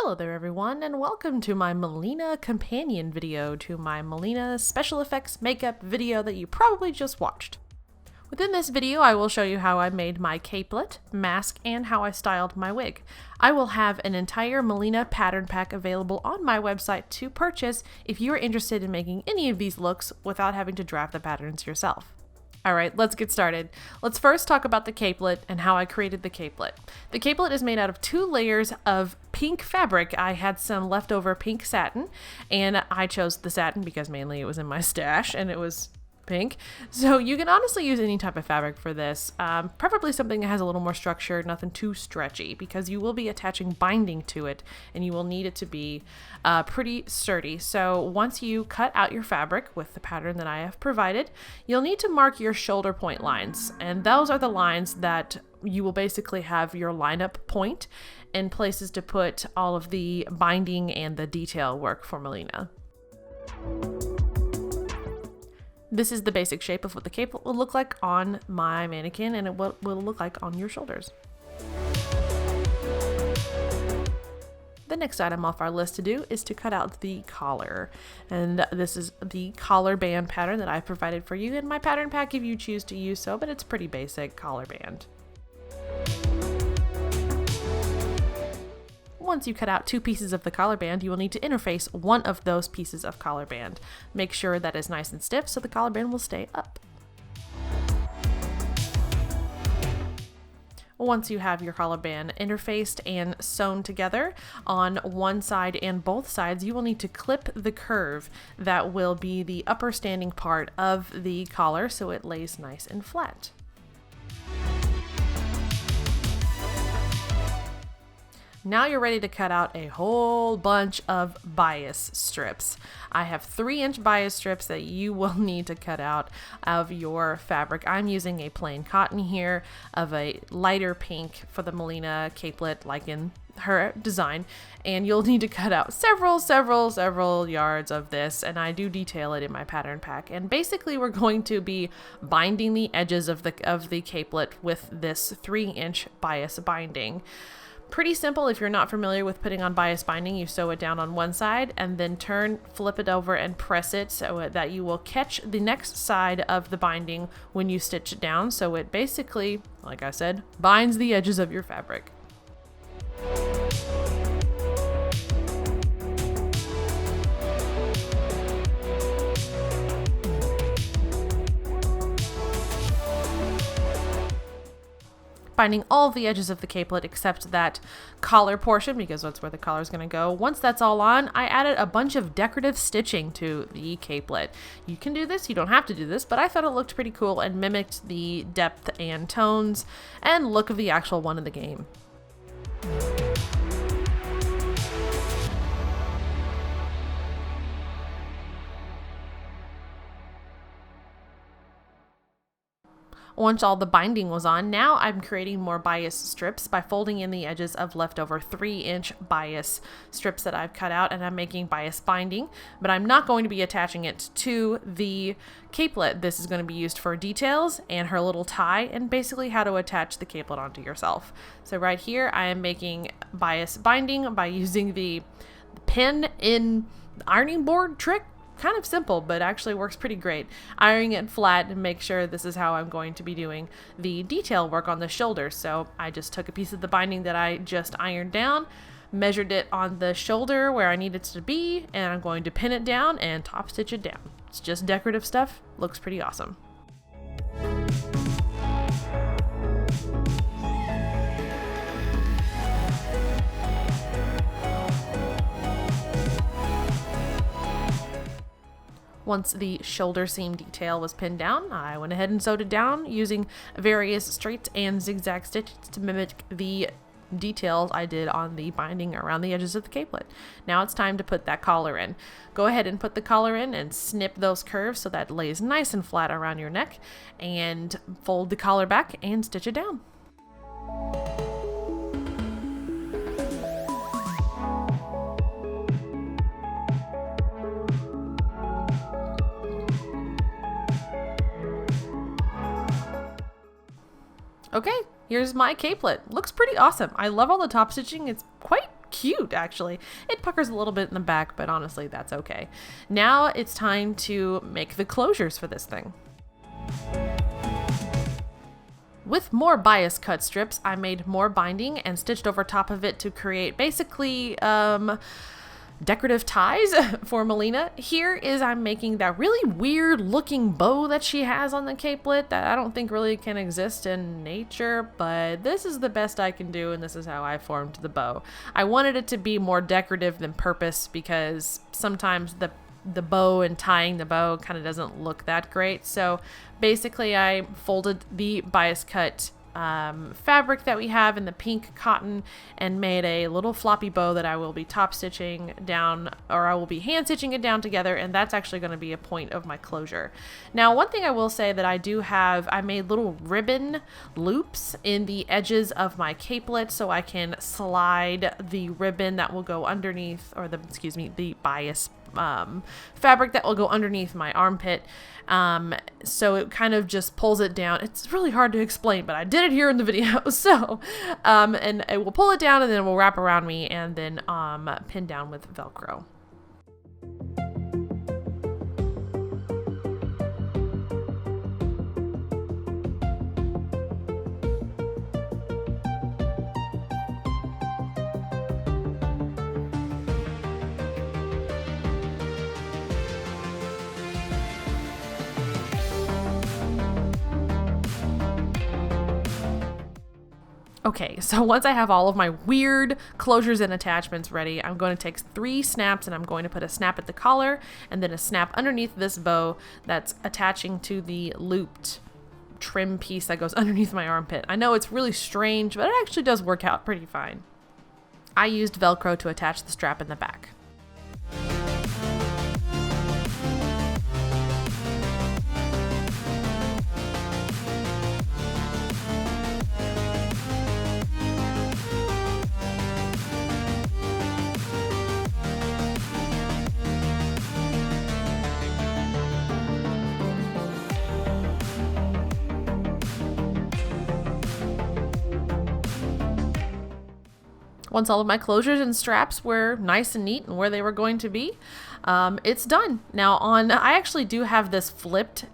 Hello there everyone, and welcome to my Mileena companion video to my Mileena special effects makeup video that you probably just watched. Within this video I will show you how I made my capelet, mask, and how I styled my wig. I will have an entire Mileena pattern pack available on my website to purchase if you are interested in making any of these looks without having to draft the patterns yourself. Alright, let's get started. Let's first talk about the capelet and how I created the capelet. The capelet is made out of 2 layers of pink fabric. I had some leftover pink satin, and I chose the satin because mainly it was in my stash and it was pink. So you can honestly use any type of fabric for this, preferably something that has a little more structure, nothing too stretchy, because you will be attaching binding to it and you will need it to be pretty sturdy. So once you cut out your fabric with the pattern that I have provided, you'll need to mark your shoulder point lines, and those are the lines that you will basically have your lineup point and places to put all of the binding and the detail work for Mileena. This is the basic shape of what the cape will look like on my mannequin, and it will look like on your shoulders. The next item off our list to do is to cut out the collar, and this is the collar band pattern that I've provided for you in my pattern pack if you choose to use so, but it's pretty basic collar band. Once you cut out 2 pieces of the collar band, you will need to interface one of those pieces of collar band. Make sure that is nice and stiff so the collar band will stay up. Once you have your collar band interfaced and sewn together on one side and both sides, you will need to clip the curve that will be the upper standing part of the collar so it lays nice and flat. Now you're ready to cut out a whole bunch of bias strips. I have 3-inch bias strips that you will need to cut out of your fabric. I'm using a plain cotton here of a lighter pink for the Mileena capelet, like in her design, and you'll need to cut out several yards of this, and I do detail it in my pattern pack. And basically we're going to be binding the edges of the capelet with this 3-inch bias binding. Pretty simple. If you're not familiar with putting on bias binding, you sew it down on one side and then flip it over and press it so that you will catch the next side of the binding when you stitch it down. So it basically, like I said, binds the edges of your fabric. Binding all of the edges of the capelet except that collar portion, because that's where the collar is going to go. Once that's all on, I added a bunch of decorative stitching to the capelet. You can do this, you don't have to do this, but I thought it looked pretty cool and mimicked the depth and tones and look of the actual one in the game. Once all the binding was on, now I'm creating more bias strips by folding in the edges of leftover 3-inch bias strips that I've cut out, and I'm making bias binding, but I'm not going to be attaching it to the capelet. This is going to be used for details and her little tie, and basically how to attach the capelet onto yourself. So right here I am making bias binding by using the pin in ironing board trick. Kind of simple, but actually works pretty great. Ironing it flat and make sure this is how I'm going to be doing the detail work on the shoulders. So I just took a piece of the binding that I just ironed down, measured it on the shoulder where I need it to be, and I'm going to pin it down and top stitch it down. It's just decorative stuff. Looks pretty awesome. Once the shoulder seam detail was pinned down, I went ahead and sewed it down using various straight and zigzag stitches to mimic the details I did on the binding around the edges of the capelet. Now it's time to put that collar in. Go ahead and put the collar in and snip those curves so that it lays nice and flat around your neck, and fold the collar back and stitch it down. Okay, here's my capelet. Looks pretty awesome. I love all the top stitching. It's quite cute, actually. It puckers a little bit in the back, but honestly, that's okay. Now it's time to make the closures for this thing. With more bias cut strips, I made more binding and stitched over top of it to create basically decorative ties for Mileena. Here is I'm making that really weird looking bow that she has on the capelet that I don't think really can exist in nature, but this is the best I can do, and this is how I formed the bow. I wanted it to be more decorative than purpose because sometimes the bow and tying the bow kind of doesn't look that great. So basically I folded the bias cut fabric that we have in the pink cotton and made a little floppy bow that I will be top stitching down, or I will be hand stitching it down together, and that's actually going to be a point of my closure. Now, one thing I will say that I do have, I made little ribbon loops in the edges of my capelet so I can slide the ribbon that will go underneath, or the bias fabric that will go underneath my armpit. So it kind of just pulls it down. It's really hard to explain, but I did it here in the video. So, and it will pull it down and then it will wrap around me and then pin down with Velcro. Okay, so once I have all of my weird closures and attachments ready, I'm going to take 3 snaps and I'm going to put a snap at the collar and then a snap underneath this bow that's attaching to the looped trim piece that goes underneath my armpit. I know it's really strange, but it actually does work out pretty fine. I used Velcro to attach the strap in the back. Once all of my closures and straps were nice and neat and where they were going to be, it's done. Now I actually do have this flipped,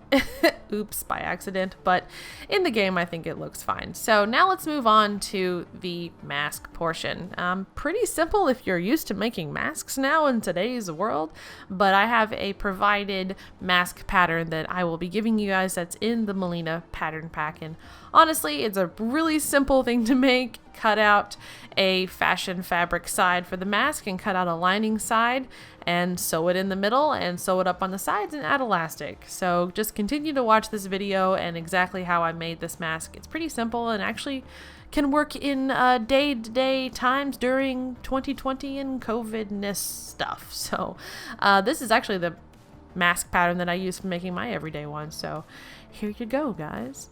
oops, by accident, but in the game I think it looks fine. So now let's move on to the mask portion. Pretty simple if you're used to making masks now in today's world, but I have a provided mask pattern that I will be giving you guys that's in the Mileena pattern pack, and honestly, it's a really simple thing to make. Cut out a fashion fabric side for the mask and cut out a lining side and sew it in the middle and sew it up on the sides and add elastic. So just continue to watch this video and exactly how I made this mask. It's pretty simple and actually can work in day-to-day times during 2020 and COVID-ness stuff. So this is actually the mask pattern that I use for making my everyday one. So here you go, guys.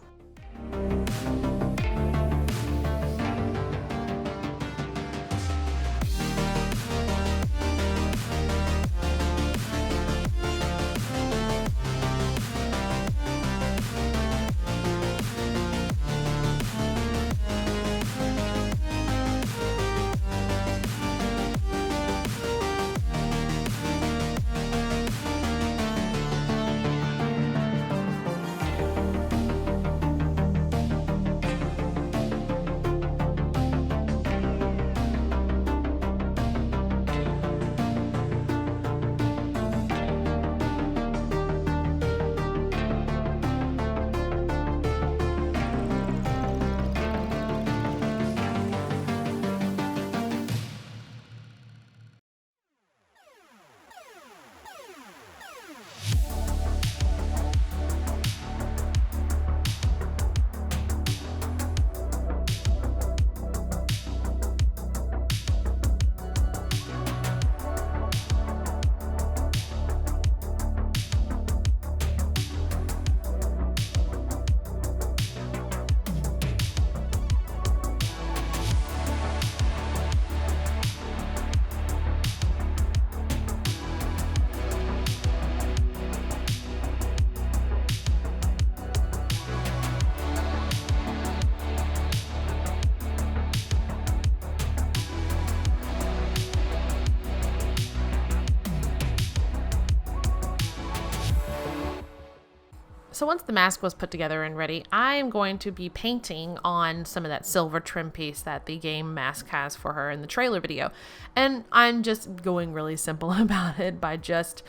So once the mask was put together and ready, I am going to be painting on some of that silver trim piece that the game mask has for her in the trailer video. And I'm just going really simple about it by just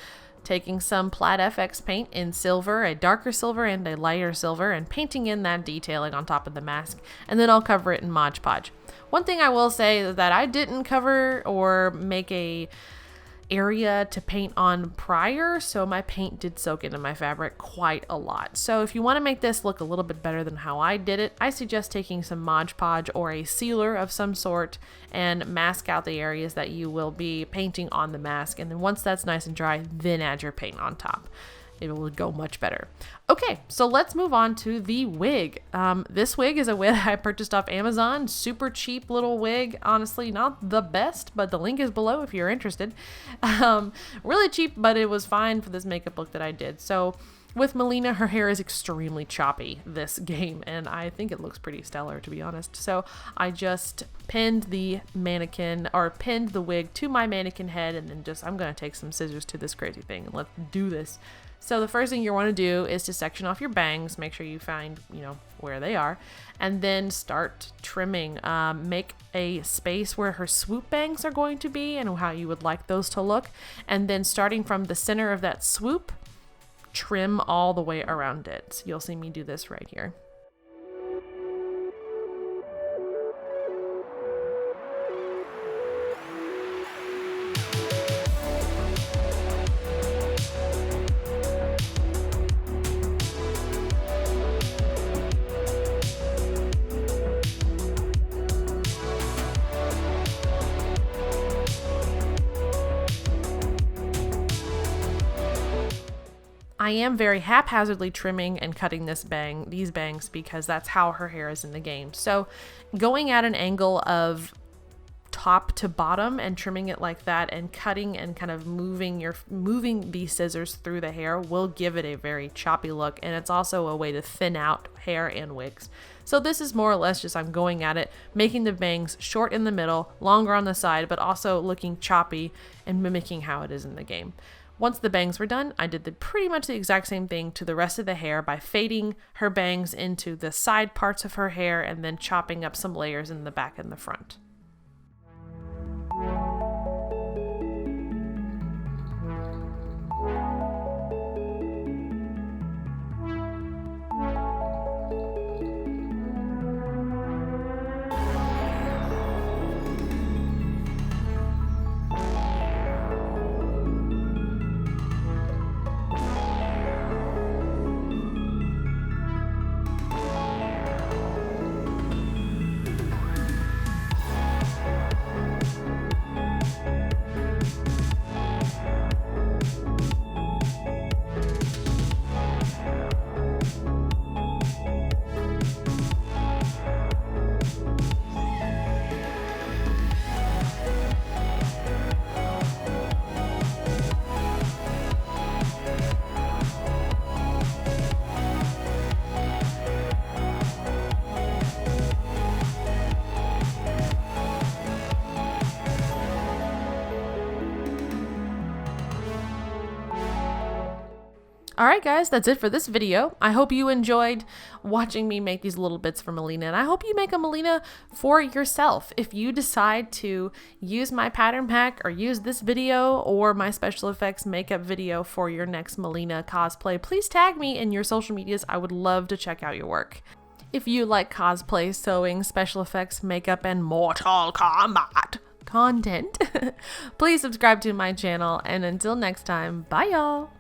taking some Plaid FX paint in silver, a darker silver and a lighter silver, and painting in that detailing on top of the mask, and then I'll cover it in Mod Podge. One thing I will say is that I didn't cover or make a area to paint on prior, so my paint did soak into my fabric quite a lot. So if you want to make this look a little bit better than how I did it, I suggest taking some Mod Podge or a sealer of some sort and mask out the areas that you will be painting on the mask, and then once that's nice and dry, then add your paint on top. It will go much better. Okay, so let's move on to the wig. This wig is a wig I purchased off Amazon. Super cheap little wig. Honestly, not the best, but the link is below if you're interested. Really cheap, but it was fine for this makeup look that I did. So with Mileena, her hair is extremely choppy this game, and I think it looks pretty stellar, to be honest. So I just pinned the mannequin, or pinned the wig to my mannequin head, and then I'm gonna take some scissors to this crazy thing and let's do this. So the first thing you want to do is to section off your bangs, make sure you find, where they are, and then start trimming. Make a space where her swoop bangs are going to be and how you would like those to look. And then starting from the center of that swoop, trim all the way around it. So you'll see me do this right here. I am very haphazardly trimming and cutting these bangs because that's how her hair is in the game. So going at an angle of top to bottom and trimming it like that and cutting and kind of moving the scissors through the hair will give it a very choppy look, and it's also a way to thin out hair and wigs. So this is more or less just I'm going at it, making the bangs short in the middle, longer on the side, but also looking choppy and mimicking how it is in the game. Once the bangs were done, I did pretty much the exact same thing to the rest of the hair by fading her bangs into the side parts of her hair and then chopping up some layers in the back and the front. Alright guys, that's it for this video. I hope you enjoyed watching me make these little bits for Mileena, and I hope you make a Mileena for yourself. If you decide to use my pattern pack or use this video or my special effects makeup video for your next Mileena cosplay, please tag me in your social medias. I would love to check out your work. If you like cosplay, sewing, special effects, makeup, and Mortal Kombat content, please subscribe to my channel, and until next time, bye y'all!